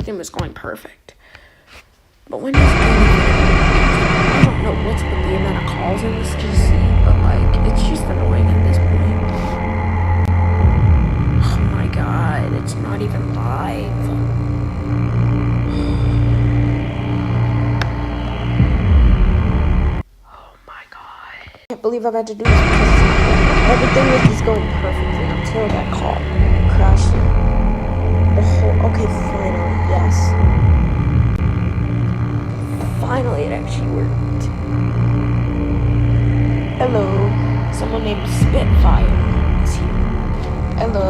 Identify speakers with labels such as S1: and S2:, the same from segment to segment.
S1: everything was going perfect. But when I don't know what's with the amount of calls in this GC, but like, it's just annoying at this point. Oh my god, it's not even live. Oh my god. I can't believe I've had to do this because it's not going. Everything was just going perfectly until that call crashed. Okay, finally, yes. Finally, it actually worked. Hello, someone named Spitfire is here. Hello.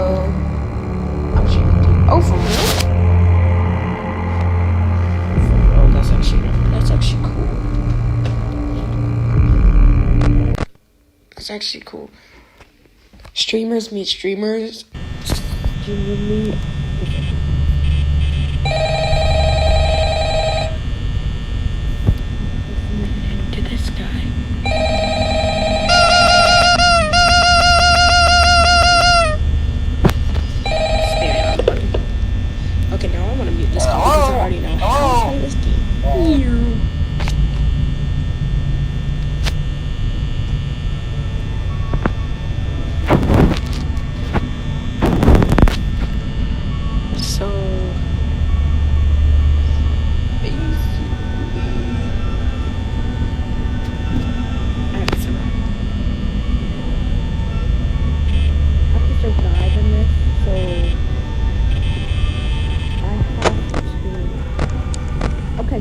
S1: I'm shooting too. Oh, for real? Oh, that's actually cool. That's actually cool. Streamers meet streamers. Streamer meet. To this guy. Okay, now I want to mute this guy because I already know how to play this game. So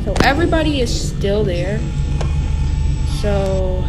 S1: so everybody is still there. So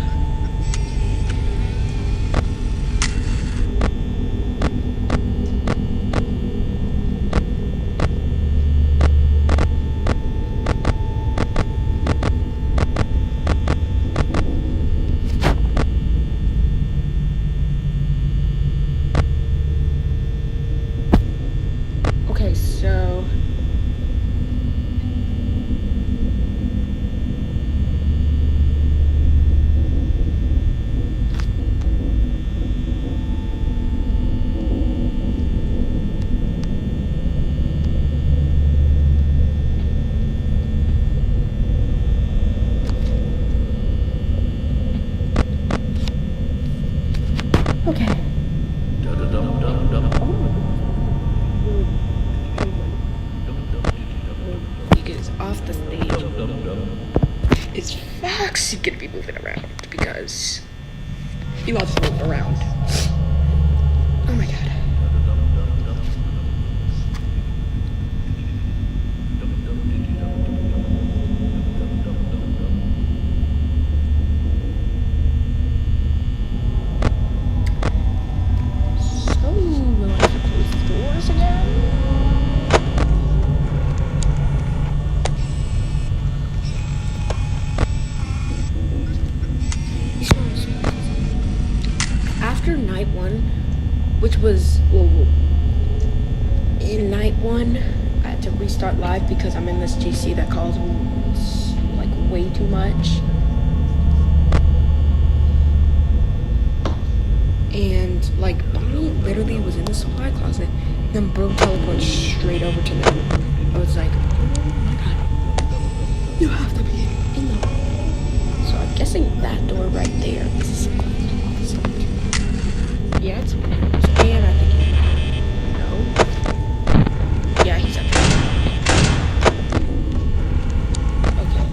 S1: okay. He gets off the stage. It's Fox gonna be moving around because he wants to move around. Oh my god. After night one, which was, in night one, I had to restart live because I'm in this GC that calls like way too much. And like, Bonnie literally was in the supply closet, then bro teleported straight over to them. I was like, oh my god, you have to be in the. So I'm guessing that door right there is a supply closet. Yeah, it's and I think no. Yeah, he's up there. Okay.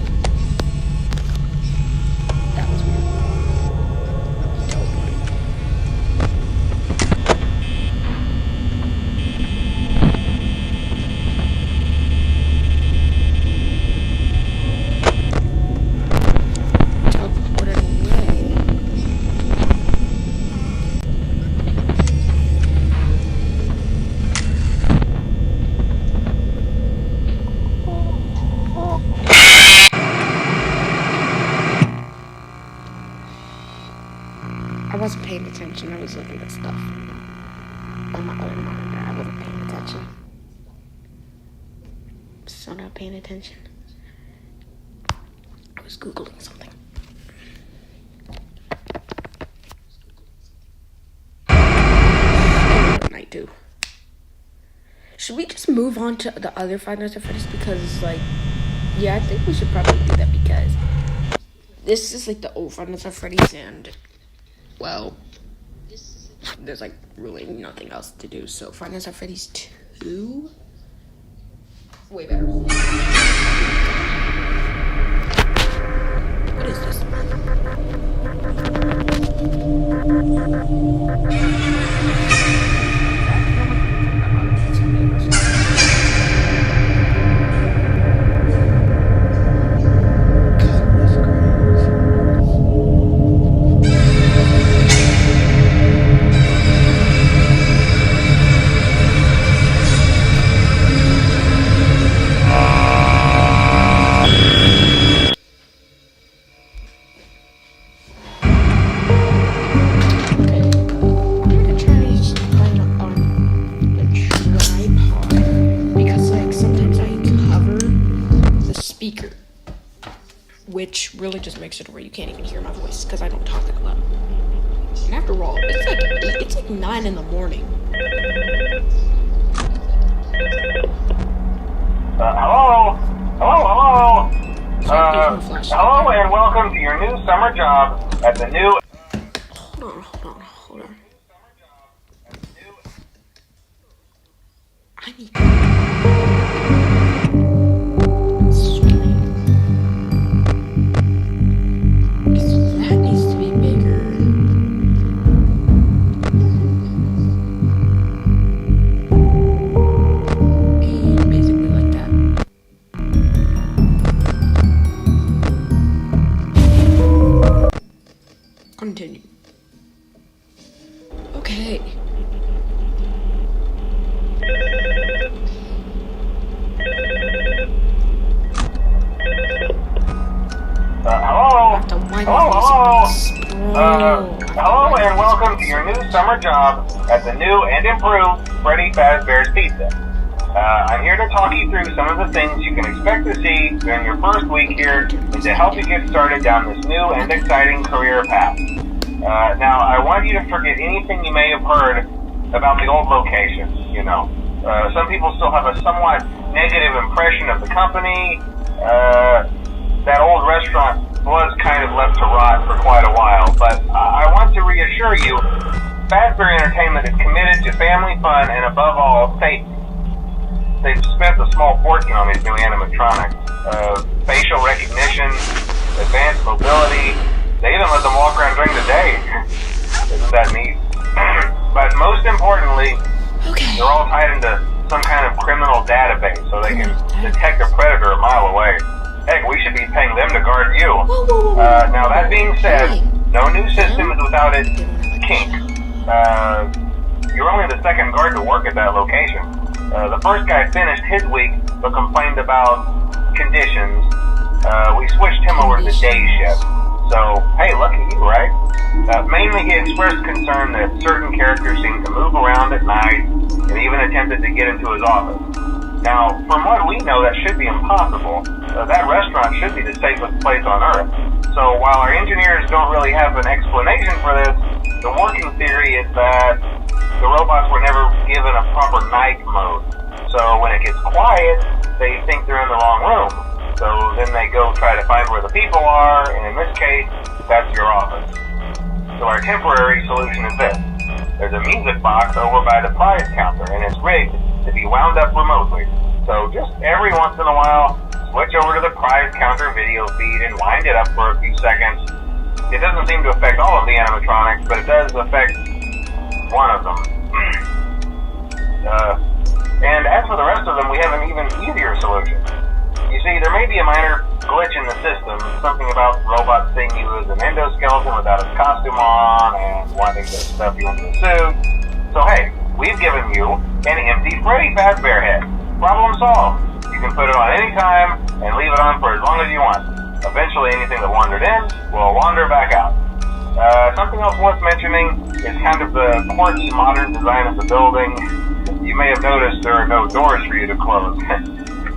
S1: That was weird. He teleported. Teleported away. I wasn't paying attention. I was looking at stuff on my other monitor. I wasn't paying attention. So not paying attention. I was Googling something. Night 2. should we just move on to the other Five Nights at Freddy's? Because, like, yeah, I think we should probably do that because this is, like, the old Five Nights at Freddy's and, well, there's, like, really nothing else to do. So, Five Nights at Freddy's 2? Way better. What is this? Which really just makes it where you can't even hear my voice because I don't talk that loud. And after all, it's like 9 in the morning.
S2: Hello, and welcome to your new summer job at the new.
S1: Hold on. I need. Continue. Okay.
S2: Hello, and welcome to your new summer job at the new and improved Freddy Fazbear's Pizza. I'm here to talk you through some of the things you can expect to see during your first week here and to help you get started down this new and exciting career path. Now, I want you to forget anything you may have heard about the old location, you know. Some people still have a somewhat negative impression of the company. That old restaurant was kind of left to rot for quite a while, but I want to reassure you, Fazbear Entertainment is committed to family fun and above all, safety. They've spent a small fortune on these new animatronics. Facial recognition, advanced mobility. They even let them walk around during the day. Isn't that neat? But most importantly, they're all tied into some kind of criminal database so they can detect a predator a mile away. Heck, we should be paying them to guard you. Now that being said, no new system is without its kink. You're only the second guard to work at that location. The first guy finished his week but complained about conditions. We switched him over to the day shift. So, hey, lucky you, right? Mainly he expressed concern that certain characters seemed to move around at night and even attempted to get into his office. Now, from what we know, that should be impossible. That restaurant should be the safest place on Earth. So while our engineers don't really have an explanation for this, the working theory is that the robots were never given a proper night mode. So when it gets quiet, they think they're in the wrong room. So then they go try to find where the people are, and in this case, that's your office. So our temporary solution is this. There's a music box over by the prize counter, and it's rigged to be wound up remotely. So just every once in a while, switch over to the prize counter video feed and wind it up for a few seconds. It doesn't seem to affect all of the animatronics, but it does affect one of them. And as for the rest of them, we have an even easier solution. You see, there may be a minor glitch in the system, something about robots seeing you as an endoskeleton without his costume on and wanting to stuff you into a suit. So hey, we've given you an empty Freddy Fazbear head. Problem solved. You can put it on any time and leave it on for as long as you want. Eventually anything that wandered in will wander back out. Something else worth mentioning is kind of the quartz modern design of the building. You may have noticed there are no doors for you to close.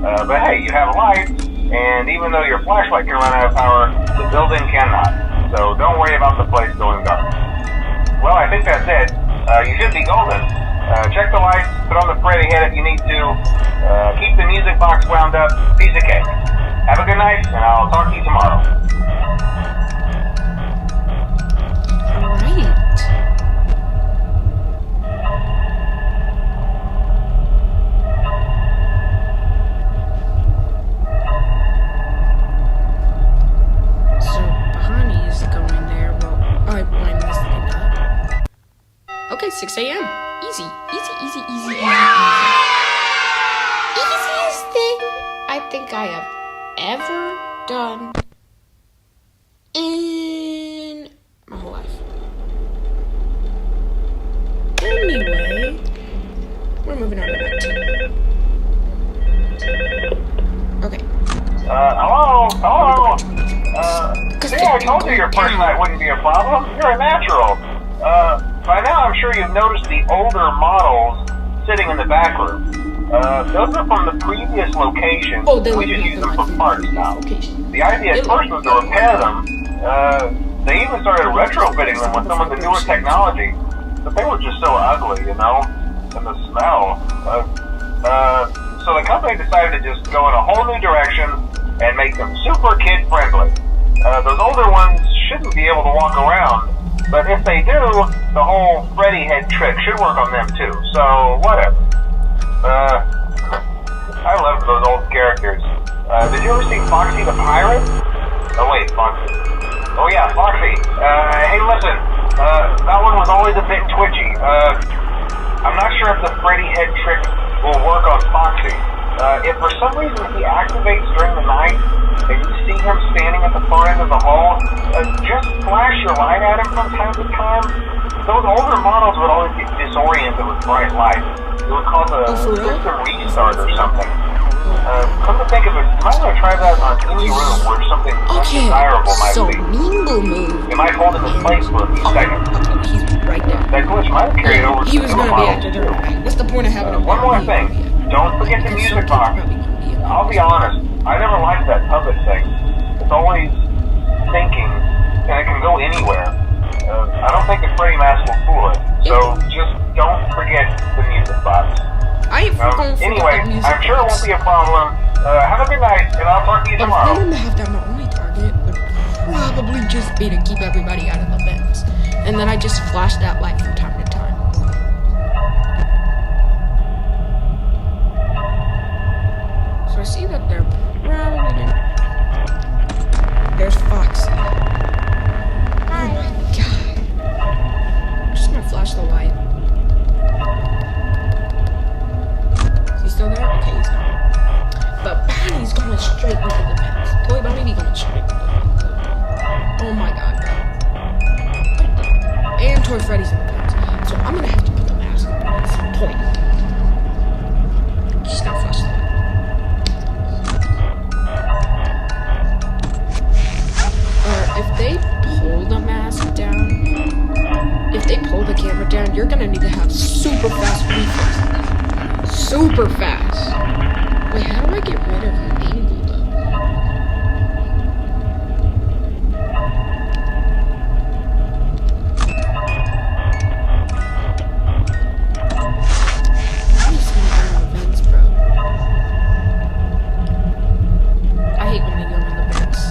S2: But hey, you have lights, and even though your flashlight can run out of power, the building cannot. So don't worry about the place going dark. Well, I think that's it. You should be golden. Check the lights, put on the Freddy head if you need to. Keep the music box wound up. Piece of cake. Have a good night, and I'll talk to you tomorrow.
S1: Alright. So Bonnie's going there. Well, I wind this thing up. Okay, 6 a.m. Easy. Easiest thing I think I have ever done in my whole life. Anyway, we're moving on to night 2. Okay.
S2: Hello? See, I told you your first night wouldn't be a problem. You're a natural. By now I'm sure you've noticed the older models sitting in the back room. Those are from the previous location.
S1: Oh,
S2: we just use them for parts now. The idea at first was to repair them. They even started retrofitting them with some of the newer technology. But they were just so ugly, you know? And the smell. So the company decided to just go in a whole new direction and make them super kid-friendly. Those older ones shouldn't be able to walk around. But if they do, the whole Freddy head trick should work on them too. So, whatever. I loved those old characters. Did you ever see Foxy the Pirate? Oh wait, Foxy. Oh yeah, Foxy. Hey listen, that one was always a bit twitchy. I'm not sure if the Freddy head trick will work on Foxy. If for some reason he activates during the night, and you see him standing at the far end of the hall, just flash your light at him from time to time. Those older models would always get disoriented with bright light. It would cause a system restart or something. Come to think of it, you might want to try that on any room where something undesirable might be.
S1: Mingle move.
S2: It might hold him in place for a few seconds.
S1: He's right there.
S2: That glitch might have carried over to
S1: He was
S2: the
S1: going to be
S2: models
S1: after
S2: too.
S1: her. What's the point of having him?
S2: One more thing. Don't forget the music box. I'll be honest, I never liked that puppet thing. It's always thinking, and it can go anywhere. I don't think the Freddy mask will fool it. So just don't forget the music box. Anyway, I'm sure it won't be a problem. Have a good night, and I'll talk to you tomorrow.
S1: If I didn't have that, my only target would probably just be to keep everybody out of the vents. And then I just flash that light from time to time. So I see that they're probably There's Foxy. Oh my god. I'm just gonna flash the light. Is he still there? Okay, he's gone. But Bonnie's going straight into the vents. Toy Bonnie be going straight into the vents. Oh my god, bro. And Toy Freddy's in the vents. So I'm gonna have to put the mask on at some point. Just gonna flash the light. If they pull the mask down, if they pull the camera down, you're gonna need to have super fast reflexes. Super fast. Wait, how do I get rid of Angle though? I'm just gonna go in the vents, bro. I hate when they go in the vents.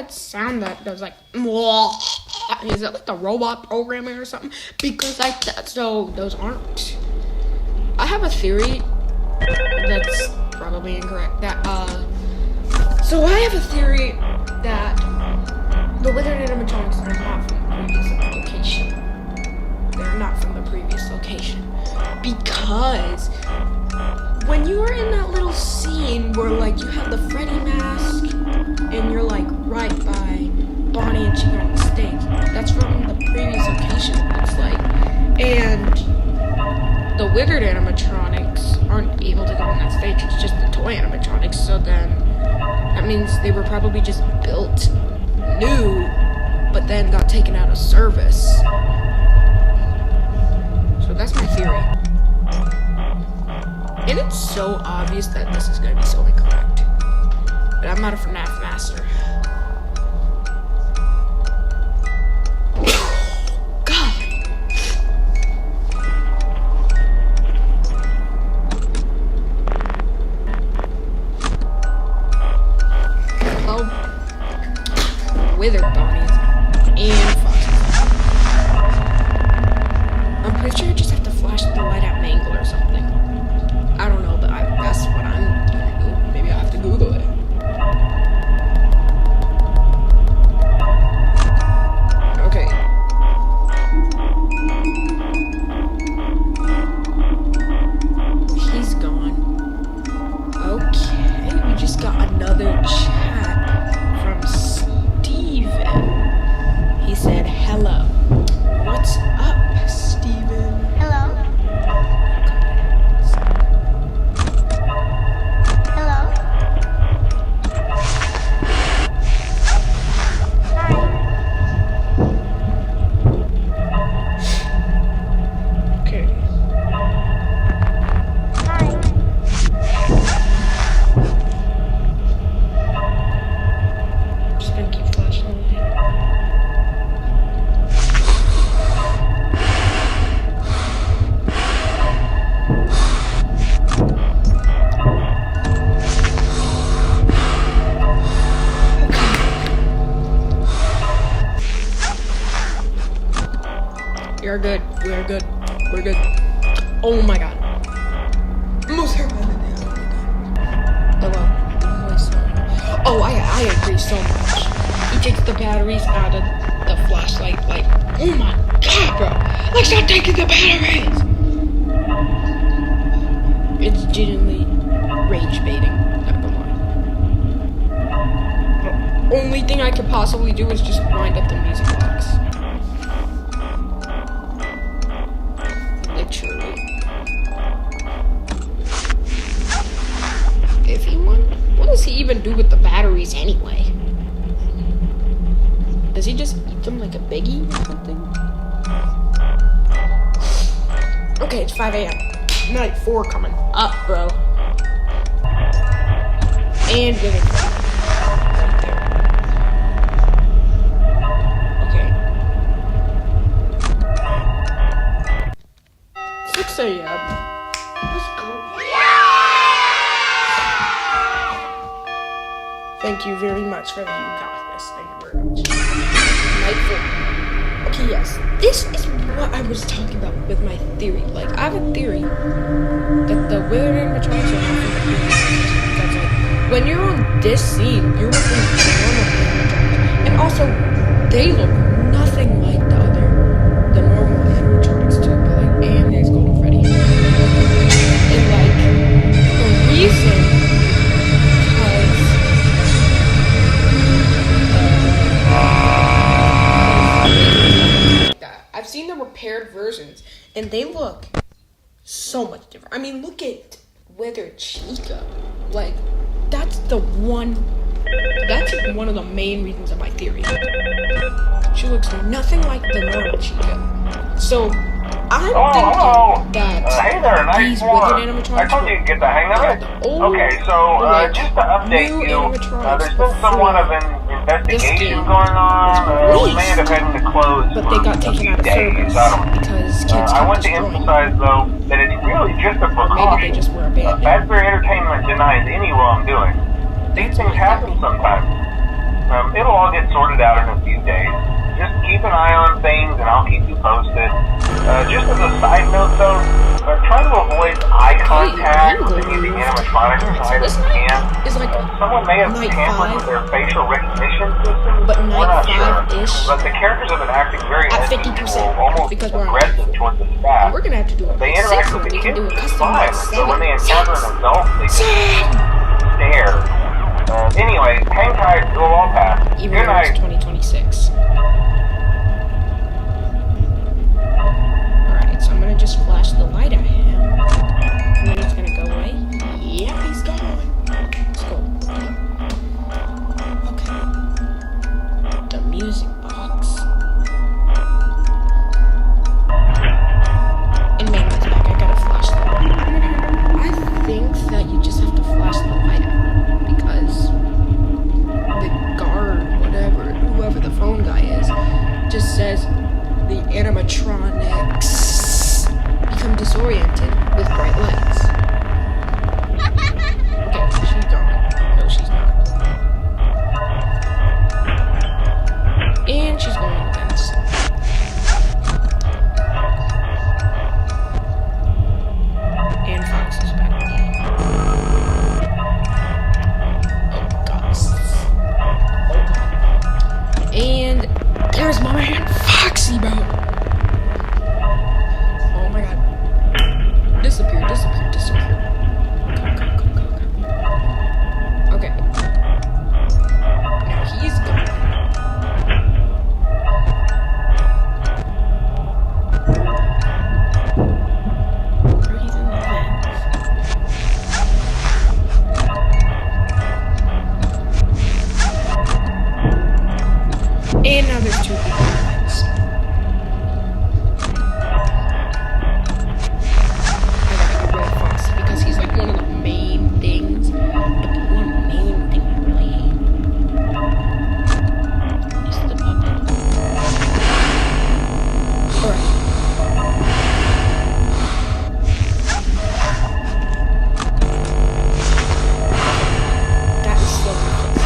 S1: Sound that does like Is it like the robot programming or something? Because so those aren't. I have a theory that's probably incorrect. So I have a theory that the withered animatronics are not from the previous location. They're not from the previous location. Because when you are in that little scene where like you have the Freddy mask and you're like right by Bonnie and Chica on the stage, that's from the previous location, it looks like. And the withered animatronics aren't able to go on that stage, it's just the toy animatronics, so then that means they were probably just built new, but then got taken out of service. So that's my theory. And it's so obvious that this is going to be so incorrect. But I'm not a FNAF master. God. Oh. Withered Bonnies and Foxes. I'm pretty sure I just have to flash the light at Mangle or something. I don't know, but that's what I'm gonna do. Maybe I'll have to Google it. Okay. He's gone. Okay, we just got another chat from Steven. He said, hello. What's up, Steven?
S3: Hello. Hello.
S1: Okay.
S3: Hi.
S1: Just gonna keep flashing the light. You're good. We're good. We're good. Oh my god. Most terrifying. Oh, I agree so much. He takes the batteries out of the flashlight. Like, oh my god, bro. Like, stop taking the batteries. It's genuinely rage baiting. Not gonna lie. The only thing I could possibly do is just wind up the music box. Literally. If he won, what does he even do with the batteries anyway? Does he just eat them like a biggie or something? Okay, it's 5 a.m. Night 4 coming up, bro. And with it. Right there. Okay. 6 a.m. Let's go. Thank you very much for the you got this. Thank you very much. Night 4. Okay, yes. This is what I was talking about with my theory. Like, I have a theory that the withered animatronics are not from the previous season. Because, like, when you're on this scene, you're looking at the normal animatronics. And also, they look nothing like the normal animatronics too. But, like, and there's Golden Freddy. And, like, the reason, I've seen the repaired versions, and they look so much different. I mean, look at Withered Chica. Like, that's one of the main reasons of my theory. She looks nothing like the normal Chica. So, I'm thinking that
S2: hey there, nice
S1: these
S2: one.
S1: withered animatronics
S2: I told you to get the hang of it. Okay, so just to update you, there's been somewhat of an investigation going on. We may end up having to close
S1: but they got taken out of service because kids
S2: I
S1: kept
S2: want to
S1: destroying.
S2: emphasize, though, that it's really just a precaution.
S1: Maybe they just were abandoned.
S2: Fazbear Entertainment denies any wrongdoing. These things happen sometimes. It'll all get sorted out in a few days. just keep an eye on things and I'll keep you posted. Just as a side note though, try to avoid eye contact with any of the animatronics as tight as you can.
S1: It's like
S2: Someone may have
S1: night
S2: tampered
S1: 5,
S2: with their facial recognition system.
S1: but
S2: We're not
S1: night
S2: sure.
S1: 5-ish
S2: But the characters have been acting very
S1: at
S2: unusual,
S1: 50%
S2: almost
S1: because we're on
S2: aggressive towards the staff.
S1: We're gonna have to do it.
S2: They
S1: Like
S2: interact
S1: 6
S2: with the
S1: we can
S2: kids
S1: do a
S2: just
S1: custom
S2: fine.
S1: like
S2: So when
S1: 7.
S2: they encounter an adult, they just stare. Anyway, hang tight. It will all pass.
S1: Even
S2: Good
S1: though
S2: night.
S1: it's 2026. Alright, so I'm gonna just flash the light at him. And then he's gonna go away. Yeah, he's gone. Let's go. Okay. The music box. And man, it's back. I gotta flash the light. I think that you just have to flash the light at him because the guard, whoever the phone guy is, just says the animatronics become disoriented with bright lights. Okay, she's gone. No, she's not. And she's going on the fence. And Fox is back. Oh, God. Oh, God. And there's my man Foxy, bro. Oh my God. Disappear. Go. Okay. Now he's gone. Or he's in the vents. And now there's 2 people in the vents. I gotta get rid of Foxy because he's like one of the main things. But the one main thing I really hate is the puppet. Alright. That is so ridiculous.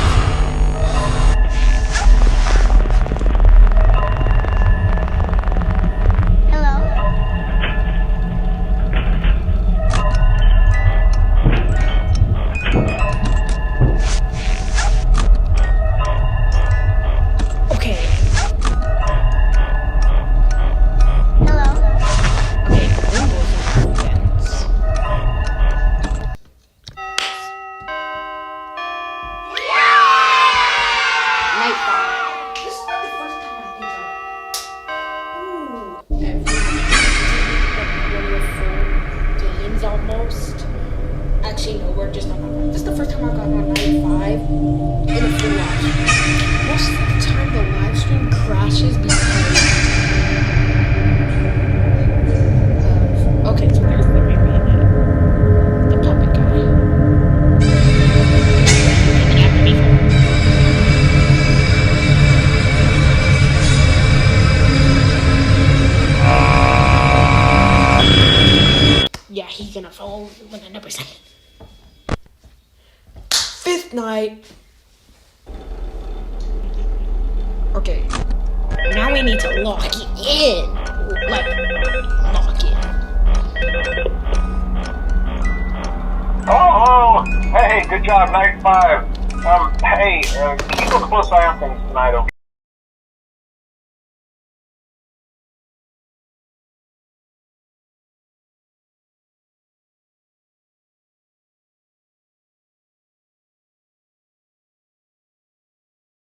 S1: Okay. Okay, Limbo's in the vents. Night 5. This is not the first time I think of. Ooh, every one of the full games almost. Actually, no, we're just on night 5. This is the first time I've gotten on night 5 in a full live stream. Most of the time, the live stream crashes because of. Okay, so there's the marionette. The puppet guy. Coming after me for. Yeah, he's gonna fall 100%. 5th night. Okay. Now we need to lock it in. Like, lock it.
S2: Oh, hey, good job, night 5. Hey, keep a close eye on things tonight, okay?